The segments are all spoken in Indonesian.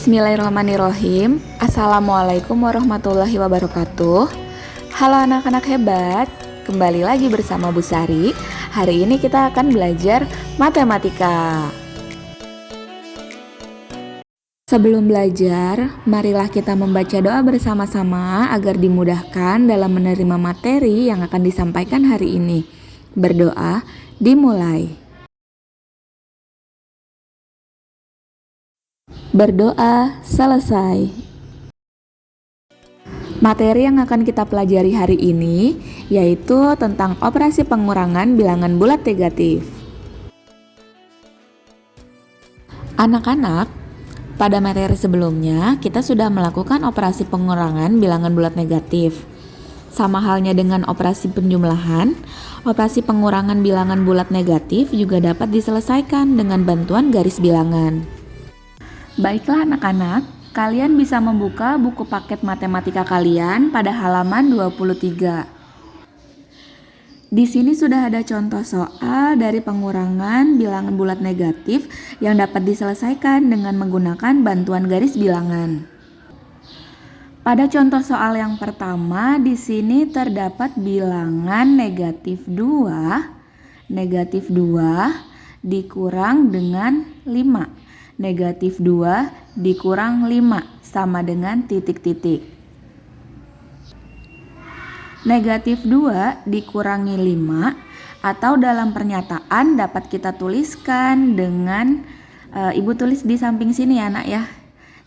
Bismillahirrahmanirrahim. Assalamualaikum warahmatullahi wabarakatuh. Halo anak-anak hebat, kembali lagi bersama Bu Sari. Hari ini kita akan belajar matematika. Sebelum belajar, marilah kita membaca doa bersama-sama agar dimudahkan dalam menerima materi yang akan disampaikan hari ini. Berdoa dimulai. Berdoa selesai. Materi yang akan kita pelajari hari ini yaitu tentang operasi pengurangan bilangan bulat negatif. Anak-anak, pada materi sebelumnya kita sudah melakukan operasi pengurangan bilangan bulat negatif. Sama halnya dengan operasi penjumlahan, operasi pengurangan bilangan bulat negatif juga dapat diselesaikan dengan bantuan garis bilangan. Baiklah anak-anak, kalian bisa membuka buku paket matematika kalian pada halaman 23. Di sini sudah ada contoh soal dari pengurangan bilangan bulat negatif yang dapat diselesaikan dengan menggunakan bantuan garis bilangan. Pada contoh soal yang pertama, di sini terdapat bilangan negatif 2 dikurang dengan 5. Negatif 2 dikurang 5 sama dengan titik-titik. Negatif 2 dikurangi 5 atau dalam pernyataan dapat kita tuliskan dengan Ibu tulis di samping sini ya nak ya.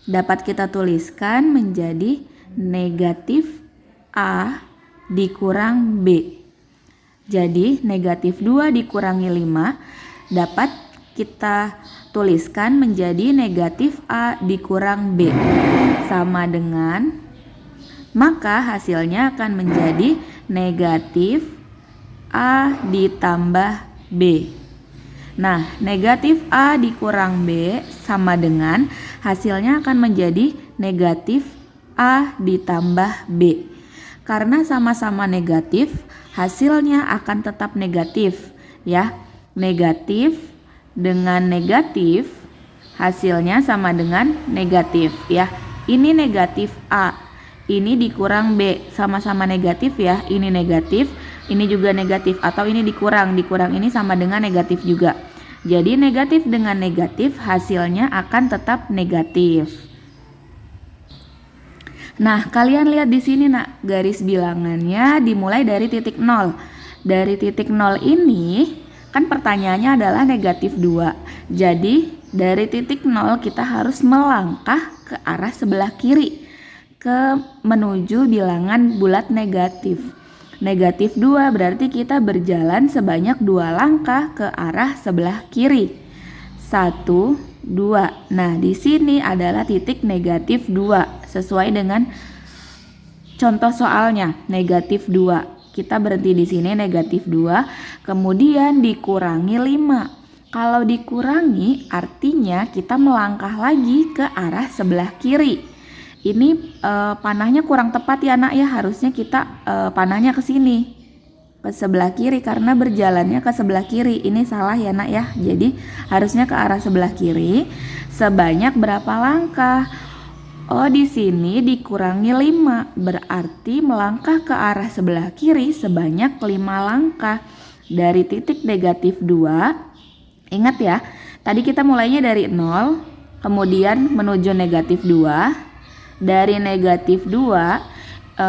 Dapat kita tuliskan menjadi negatif A dikurang B. Jadi negatif 2 dikurangi 5 dapat kita tuliskan menjadi negatif A dikurang B sama dengan, maka hasilnya akan menjadi negatif A ditambah B. Nah, negatif A dikurang B sama dengan hasilnya akan menjadi negatif A ditambah B. Karena sama-sama negatif, hasilnya akan tetap negatif ya. Negatif dengan negatif hasilnya sama dengan negatif ya. Ini negatif A, ini dikurang B, sama-sama negatif ya. Ini negatif, ini juga negatif, atau ini dikurang ini sama dengan negatif juga. Jadi negatif dengan negatif hasilnya akan tetap negatif. Nah, kalian lihat di sini nak, garis bilangannya dimulai dari titik 0. Dari titik 0 ini kan pertanyaannya adalah negatif 2. Jadi dari titik 0 kita harus melangkah ke arah sebelah kiri menuju bilangan bulat negatif. Negatif 2 berarti kita berjalan sebanyak 2 langkah ke arah sebelah kiri. 1, 2. Nah, di sini adalah titik negatif 2 sesuai dengan contoh soalnya, negatif 2. Kita berhenti di sini negatif 2, kemudian dikurangi 5. Kalau dikurangi artinya kita melangkah lagi ke arah sebelah kiri. Ini panahnya kurang tepat ya nak ya, harusnya kita panahnya ke sini, ke sebelah kiri karena berjalannya ke sebelah kiri. Ini salah ya nak ya, jadi harusnya ke arah sebelah kiri. Sebanyak berapa langkah? Oh, di sini dikurangi 5, berarti melangkah ke arah sebelah kiri sebanyak 5 langkah. Dari titik negatif 2, ingat ya, tadi kita mulainya dari 0, kemudian menuju negatif 2. Dari negatif 2,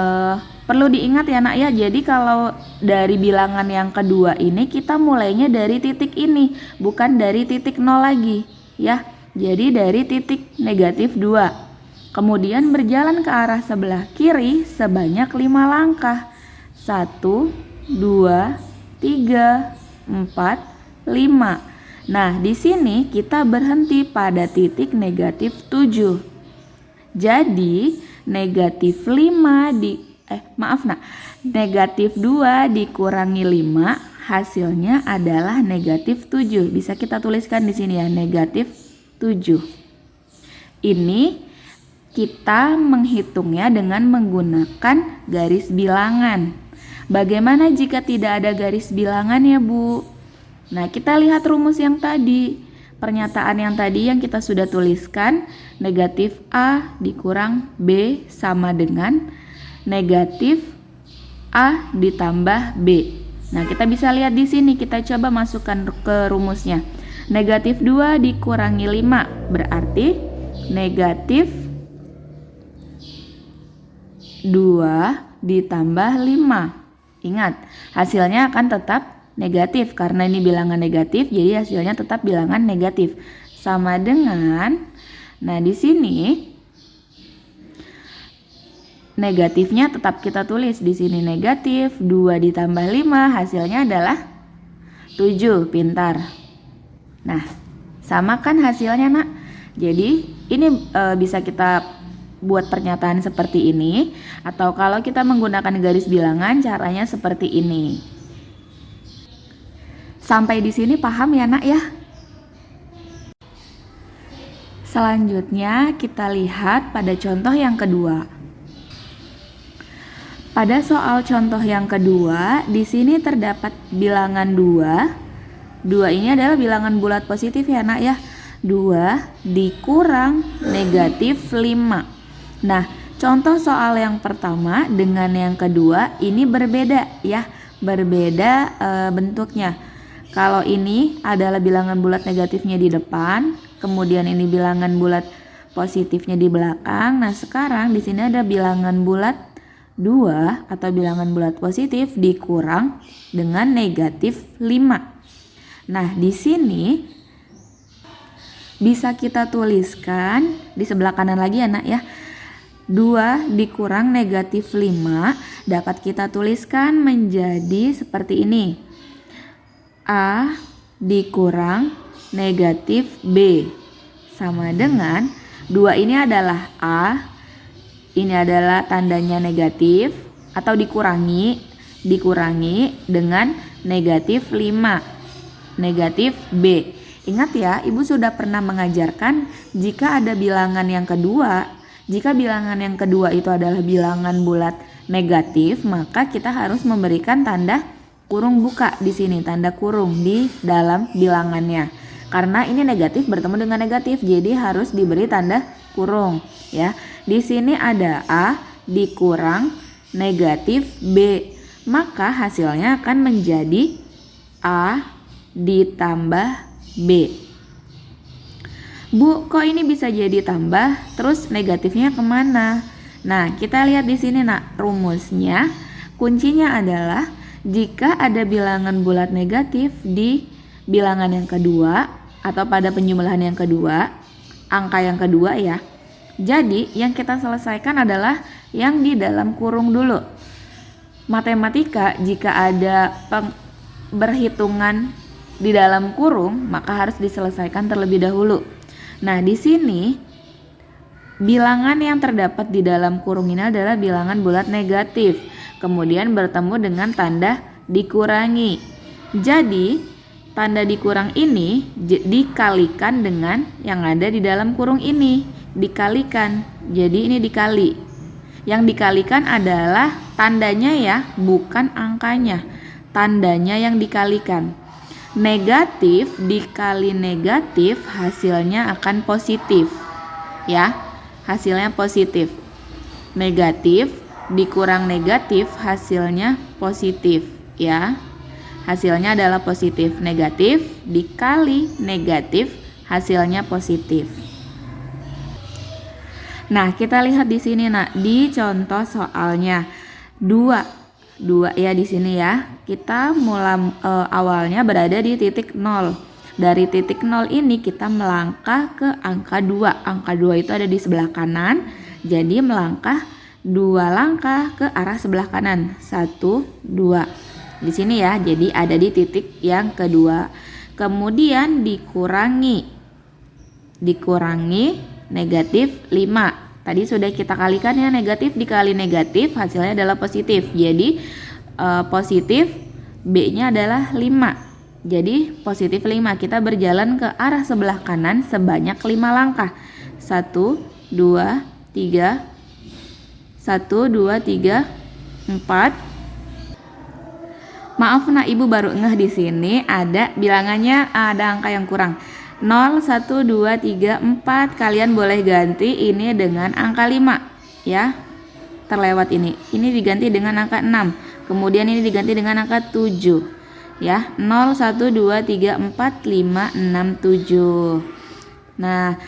perlu diingat ya nak ya, jadi kalau dari bilangan yang kedua ini kita mulainya dari titik ini, bukan dari titik 0 lagi ya. Jadi dari titik negatif 2. Kemudian berjalan ke arah sebelah kiri sebanyak 5 langkah. 1, 2, 3, 4, 5. Nah, di sini kita berhenti pada titik negatif 7. Jadi, negatif 5 negatif 2 dikurangi 5 hasilnya adalah negatif 7. Bisa kita tuliskan di sini ya, negatif 7. Ini kita menghitungnya dengan menggunakan garis bilangan. Bagaimana jika tidak ada garis bilangan ya Bu? Nah, kita lihat rumus yang tadi. pernyataan yang tadi yang kita sudah tuliskan, negatif A dikurang B sama dengan negatif A ditambah B. Nah, kita bisa lihat di sini, kita coba masukkan ke rumusnya. Negatif 2 dikurangi 5 berarti negatif 2 ditambah 5. Ingat, hasilnya akan tetap negatif karena ini bilangan negatif, jadi hasilnya tetap bilangan negatif. Sama dengan, nah di sini negatifnya tetap kita tulis di sini negatif 2 ditambah 5 hasilnya adalah 7. Pintar. Nah, sama kan hasilnya, Nak? Jadi ini bisa kita buat pernyataan seperti ini, atau kalau kita menggunakan garis bilangan caranya seperti ini. Sampai di sini paham ya, Nak ya? Selanjutnya kita lihat pada contoh yang kedua. Pada soal contoh yang kedua, di sini terdapat bilangan 2. 2 ini adalah bilangan bulat positif ya, Nak ya. 2 dikurang negatif 5. Nah, contoh soal yang pertama dengan yang kedua ini berbeda ya, berbeda bentuknya. Kalau ini adalah bilangan bulat negatifnya di depan, kemudian ini bilangan bulat positifnya di belakang. Nah, sekarang di sini ada bilangan bulat 2 atau bilangan bulat positif dikurang dengan negatif 5. Nah, di sini bisa kita tuliskan di sebelah kanan lagi ya, Nak ya. 2 dikurang negatif 5 dapat kita tuliskan menjadi seperti ini. A dikurang negatif B sama dengan 2 ini adalah A, ini adalah tandanya negatif atau dikurangi dengan negatif 5, negatif B. Ingat ya, Ibu sudah pernah mengajarkan jika ada bilangan yang kedua, jika bilangan yang kedua itu adalah bilangan bulat negatif, maka kita harus memberikan tanda kurung buka di sini, tanda kurung di dalam bilangannya. Karena ini negatif bertemu dengan negatif, jadi harus diberi tanda kurung ya. Di sini ada A dikurang negatif B, maka hasilnya akan menjadi A ditambah B. Bu, kok ini bisa jadi tambah, terus negatifnya kemana? Nah, kita lihat di sini, Nak, rumusnya. Kuncinya adalah jika ada bilangan bulat negatif di bilangan yang kedua atau pada penjumlahan yang kedua, angka yang kedua ya. Jadi, yang kita selesaikan adalah yang di dalam kurung dulu. Matematika, jika ada berhitungan di dalam kurung, maka harus diselesaikan terlebih dahulu. Nah, di sini bilangan yang terdapat di dalam kurung ini adalah bilangan bulat negatif, kemudian bertemu dengan tanda dikurangi. Jadi, tanda dikurang ini dikalikan dengan yang ada di dalam kurung ini, dikalikan. Jadi ini dikali. Yang dikalikan adalah tandanya ya, bukan angkanya. Tandanya yang dikalikan. Negatif dikali negatif hasilnya akan positif ya, hasilnya positif. Negatif dikurang negatif hasilnya positif ya, hasilnya adalah positif. Negatif dikali negatif hasilnya positif. Nah, kita lihat di sini, Nak, di contoh soalnya 2 ya di sini ya. Kita mulai awalnya berada di titik 0. Dari titik 0 ini kita melangkah ke angka 2. Angka 2 itu ada di sebelah kanan. Jadi melangkah 2 langkah ke arah sebelah kanan. 1, 2. Di sini ya. Jadi ada di titik yang kedua. Kemudian dikurangi negatif 5. Tadi sudah kita kalikan ya, negatif dikali negatif hasilnya adalah positif. Jadi positif B-nya adalah 5. Jadi positif 5. Kita berjalan ke arah sebelah kanan sebanyak 5 langkah. 1, 2, 3. 1, 2, 3, 4. Maaf, Nah, Ibu baru ngeh di sini ada bilangannya, ada angka yang kurang. 0, 1, 2, 3, 4. Kalian boleh ganti ini dengan angka 5 ya. Terlewat ini. Ini diganti dengan angka 6. Kemudian ini diganti dengan angka 7 ya. 0, 1, 2, 3, 4, 5, 6, 7. Nah,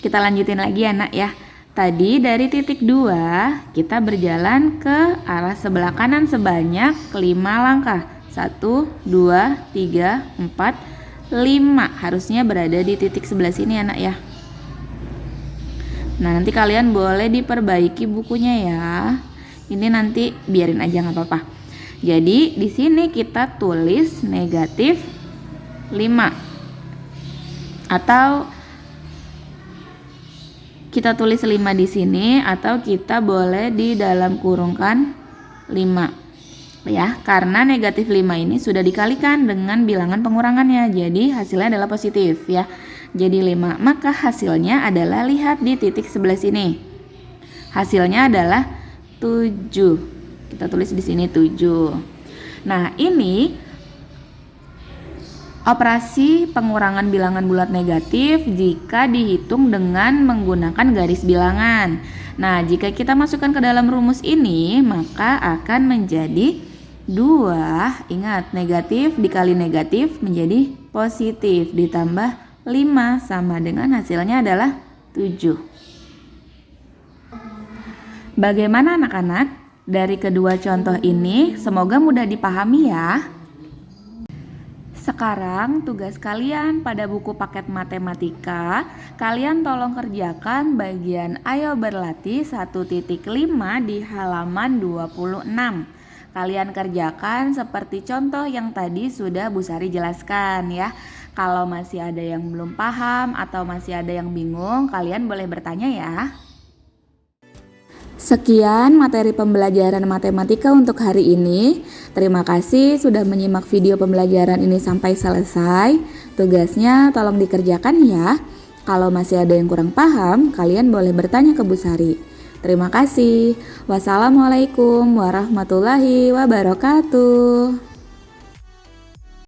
kita lanjutin lagi ya nak ya. Tadi dari titik 2 kita berjalan ke arah sebelah kanan sebanyak 5 langkah. 1, 2, 3, 4, 5. Harusnya berada di titik sebelah sini anak ya. Nah, nanti kalian boleh diperbaiki bukunya ya. Ini nanti biarin aja nggak apa-apa. Jadi di sini kita tulis negatif 5. Atau kita tulis 5 di sini, atau kita boleh di dalam kurungkan 5. Ya, karena negatif 5 ini sudah dikalikan dengan bilangan pengurangannya, jadi hasilnya adalah positif ya. Jadi 5, maka hasilnya adalah, lihat di titik sebelah sini. Hasilnya adalah 7. Kita tulis di sini 7. Nah, ini operasi pengurangan bilangan bulat negatif jika dihitung dengan menggunakan garis bilangan. Nah, jika kita masukkan ke dalam rumus ini, maka akan menjadi 2, ingat negatif dikali negatif menjadi positif, ditambah 5 sama dengan hasilnya adalah 7. Bagaimana anak-anak? Dari kedua contoh ini semoga mudah dipahami ya. Sekarang tugas kalian pada buku paket matematika, kalian tolong kerjakan bagian ayo berlatih 1.5 di halaman 26. Kalian kerjakan seperti contoh yang tadi sudah Bu Sari jelaskan ya. Kalau masih ada yang belum paham atau masih ada yang bingung, kalian boleh bertanya ya. Sekian materi pembelajaran matematika untuk hari ini. Terima kasih sudah menyimak video pembelajaran ini sampai selesai. Tugasnya tolong dikerjakan ya. Kalau masih ada yang kurang paham, kalian boleh bertanya ke Bu Sari. Terima kasih. Wassalamualaikum warahmatullahi wabarakatuh.